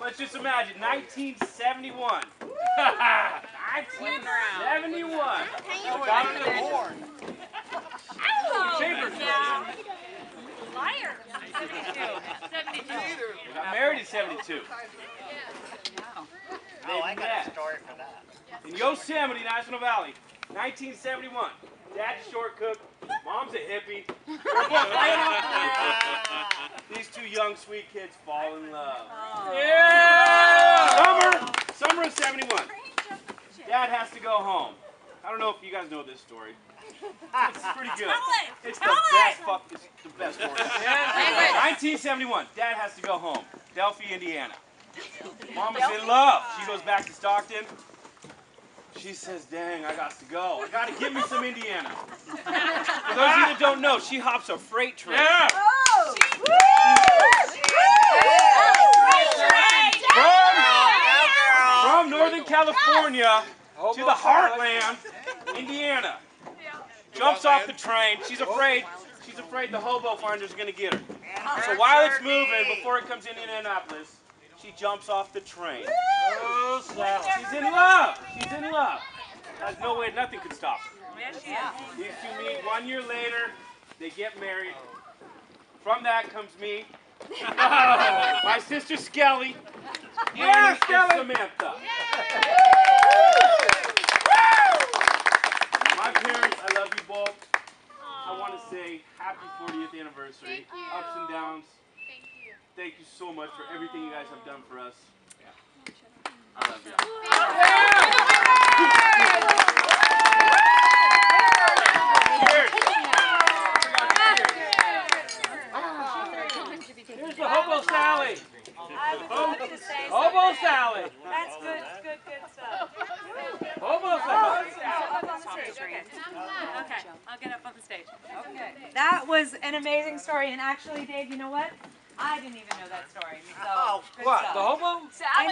Let's just imagine 1971. 1971. Got it born. Chambers. Liar. 72. Got married in 72. Oh, I got a story for that. In Yosemite National Valley, 1971. Dad's a short cook, mom's a hippie. They're both laying off the land. These two young, sweet kids fall in love. Yeah! Summer of 71. Dad has to go home. I don't know if you guys know this story. It's pretty good. It's the best story. 1971. Dad has to go home. Delphi, Indiana. Mama's in love. She goes back to Stockton. She says, dang, I got to go. I got to get me some Indiana. For those of you that don't know, she hops a freight train. Yeah. From Northern California to the heartland, Indiana. Jumps off the train. She's afraid the hobo finder's going to get her. So while it's moving, before it comes into Indianapolis, she jumps off the train. She's in love. She's in love. There's no way, nothing could stop her. These two meet 1 year later. They get married. From that comes me, my sister Skelly, and Samantha. My parents, I love you both. I want to say happy 40th anniversary. Ups and downs. Thank you so much for everything you guys have done for us. I love you. Here's the Hobo Sally. Hobo Sally. That's good stuff. Hobo Sally. Okay, I'll get up on the stage. Okay. That was an amazing story, and actually, Dave, you know what? I didn't even know that story. So good What? stuff. The hobo? I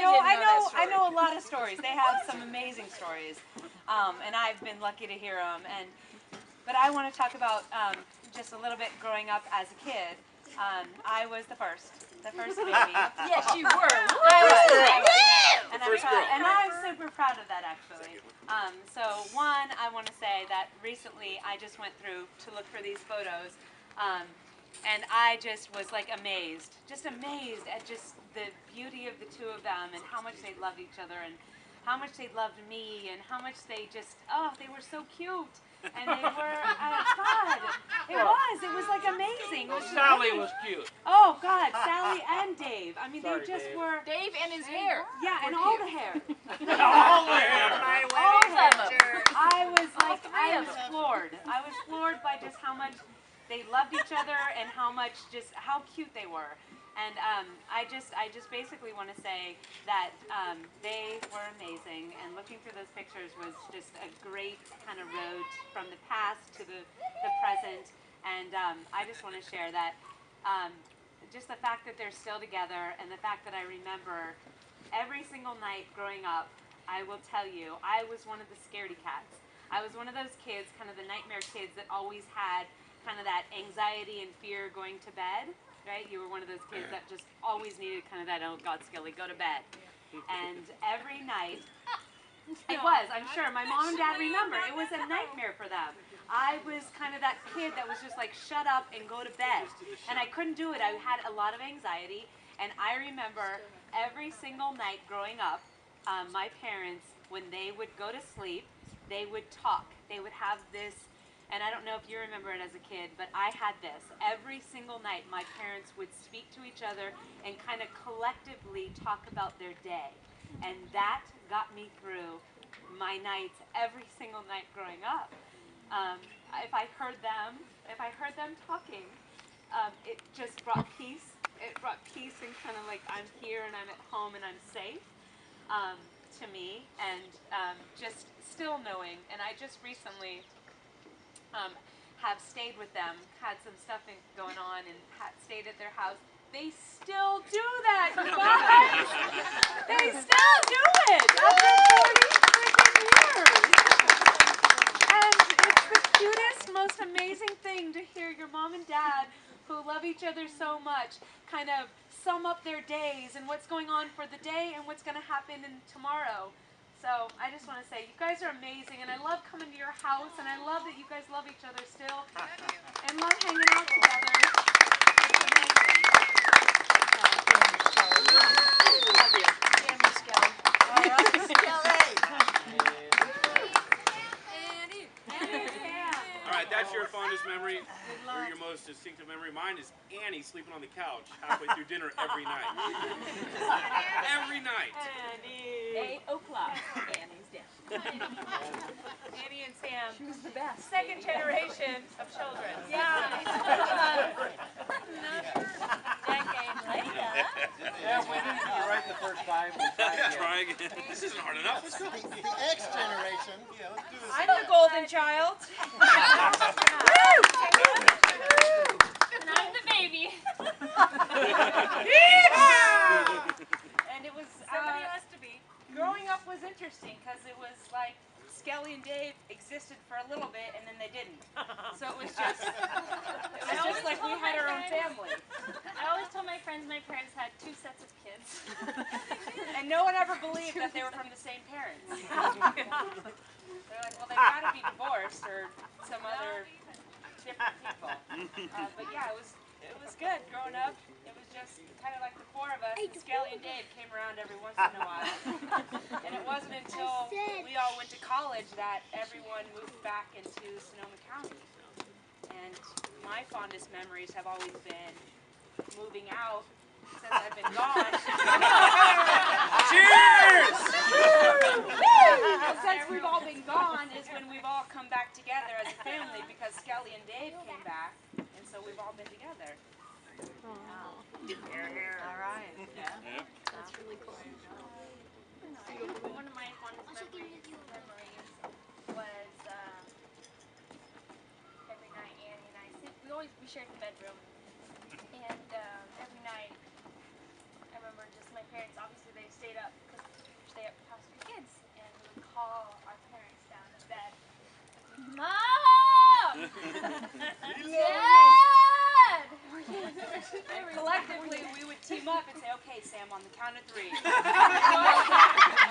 know a lot of stories. They have some amazing stories, and I've been lucky to hear them. But I want to talk about just a little bit growing up as a kid. I was the first baby. Yes, you were. I was. And I'm super proud of that, actually. So one, I want to say that recently I just went through to look for these photos. And I just was like amazed at just the beauty of the two of them and how much they loved each other and how much they loved me and how much they just, they were so cute. And they were, God, it was like amazing. It was Sally was cute. Oh God, Sally and Dave. I mean, they just were. Dave and his hair. Yeah, and all the hair. All the hair. All the hair. I was floored. I was floored by just how much they loved each other and how cute they were. And I just basically want to say that they were amazing, and looking through those pictures was just a great kind of road from the past to the present. And I just want to share that just the fact that they're still together, and the fact that I remember every single night growing up, I will tell you, I was one of the scaredy cats. I was one of those kids, kind of the nightmare kids that always had kind of that anxiety and fear going to bed. Right? You were one of those kids that just always needed kind of that, oh God, Skelly, go to bed. And every night, it was, I'm sure, my mom and dad remember, it was a nightmare for them. I was kind of that kid that was just like, shut up and go to bed. And I couldn't do it. I had a lot of anxiety. And I remember every single night growing up, my parents, when they would go to sleep, they would talk. They would have this. And I don't know if you remember it as a kid, but I had this. Every single night, my parents would speak to each other and kind of collectively talk about their day. And that got me through my nights every single night growing up. If I heard them talking, it just brought peace. It brought peace and kind of like, I'm here and I'm at home and I'm safe to me. And just still knowing, and I just recently have stayed with them, had some stuff going on, and stayed at their house. They still do that, you guys! They still do it after 40 freaking years! And it's the cutest, most amazing thing to hear your mom and dad, who love each each other so much, kind of sum up their days and what's going on for the day and what's going to happen in tomorrow. So I just want to say, you guys are amazing, and I love coming to your house, and I love that you guys love each other still, and love hanging out together. It's amazing. Love you. Yeah, Miss Kelly. All right, Skelly. All right, that's your fondest memory, or your most distinctive memory. Mine is Annie sleeping on the couch halfway through dinner every night. Every night. 8 o'clock. Annie's down. Annie and Sam. She was the best. Second generation of children. Yeah. Decade later. Yeah, we didn't get it right the first time. Try again. This isn't hard enough. Let's go. The X generation. Yeah, let's do this. I'm the golden child. And I'm the baby. And it was, Somebody has to be. growing up was interesting because it was like Skelly and Dave existed for a little bit and then they didn't. So it was just like we had our own family. I always told my friends my parents had 2 sets of kids. And no one ever believed that they were from the same parents. They're like, well, they've got to be divorced or some other different people. But yeah, it was good growing up. It was just kind of like the 4 of us. And Skelly and Dave came around every once in a while. And it wasn't until we all went to college that everyone moved back into Sonoma County. And my fondest memories have always been moving out since I've been gone. Cheers! And since we've all been gone is when we've all come back together as a family because Skelly and Dave came back, and so we've all been together. All right. Yeah. That's really cool. One of my fondest memories was every night Annie and I sleep. We shared the bedroom, and every night I remember just my parents. Obviously, they stayed up because they have house 3 kids, and we would call our parents down to bed. Mom! Dad! And collectively, we would team up and say, okay, Sam, on the count of 3. On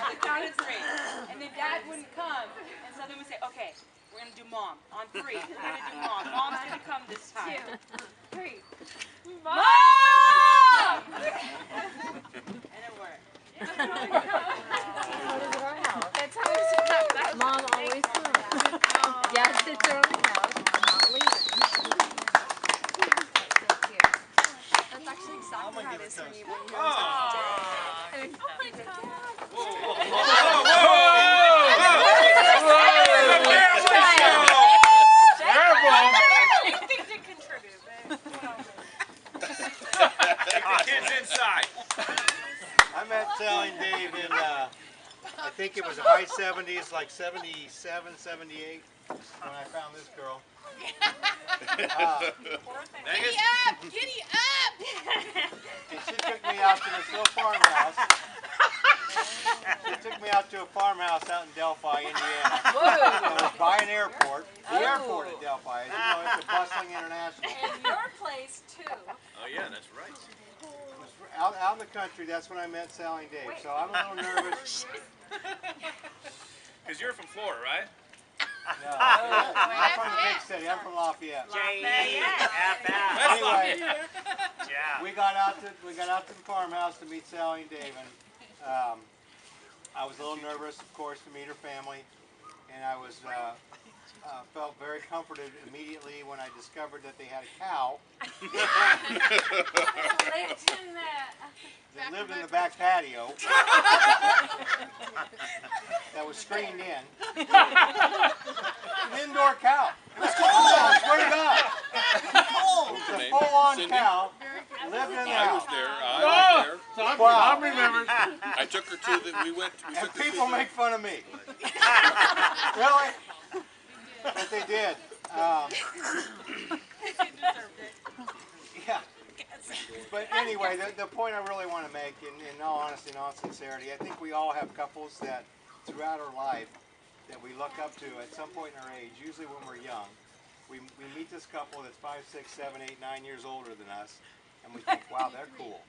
the count of 3. And then Dad wouldn't come, and so then we'd say, okay, we're going to do Mom. On 3, we're going to do Mom. Mom's going to come this time. 2, 3. Mom! And it worked. That's how it's Mom always comes. Yeah, sits her on the couch. Not leaving. That's actually exactly how it is when you Anything to contribute, but Take the kids inside. I met Sally and Dave in, I think it was the high 70s, like 77, 78, when I found this girl. Angus? Giddy up! And she took me out to this little farmhouse. She took me out to a farmhouse out in Delphi, Indiana. It was by an airport. The airport at Delphi. As you know, it's a bustling international. And your place, too. Oh yeah, that's right. Out in the country, that's when I met Sally and Dave. So I'm a little nervous. Because you're from Florida, right? No, I'm from the big city. I'm from Lafayette. Anyway, we got out to the farmhouse to meet Sally and Dave, and I was a little nervous, of course, to meet her family, and I was felt very comforted immediately when I discovered that they had a cow that lived in the back patio that was screened in. An indoor cow. It was cold. I swear to God. It was a full-on cow. Lived in the house. I was there. Wow. I took her to the. We And took her people to make fun of me. Really? But they did. Yeah. But anyway, the point I really want to make, in all honesty and all sincerity, I think we all have couples that throughout our life that we look up to at some point in our age, usually when we're young, we meet this couple that's 5, 6, 7, 8, 9 years older than us, and we think, wow, they're cool.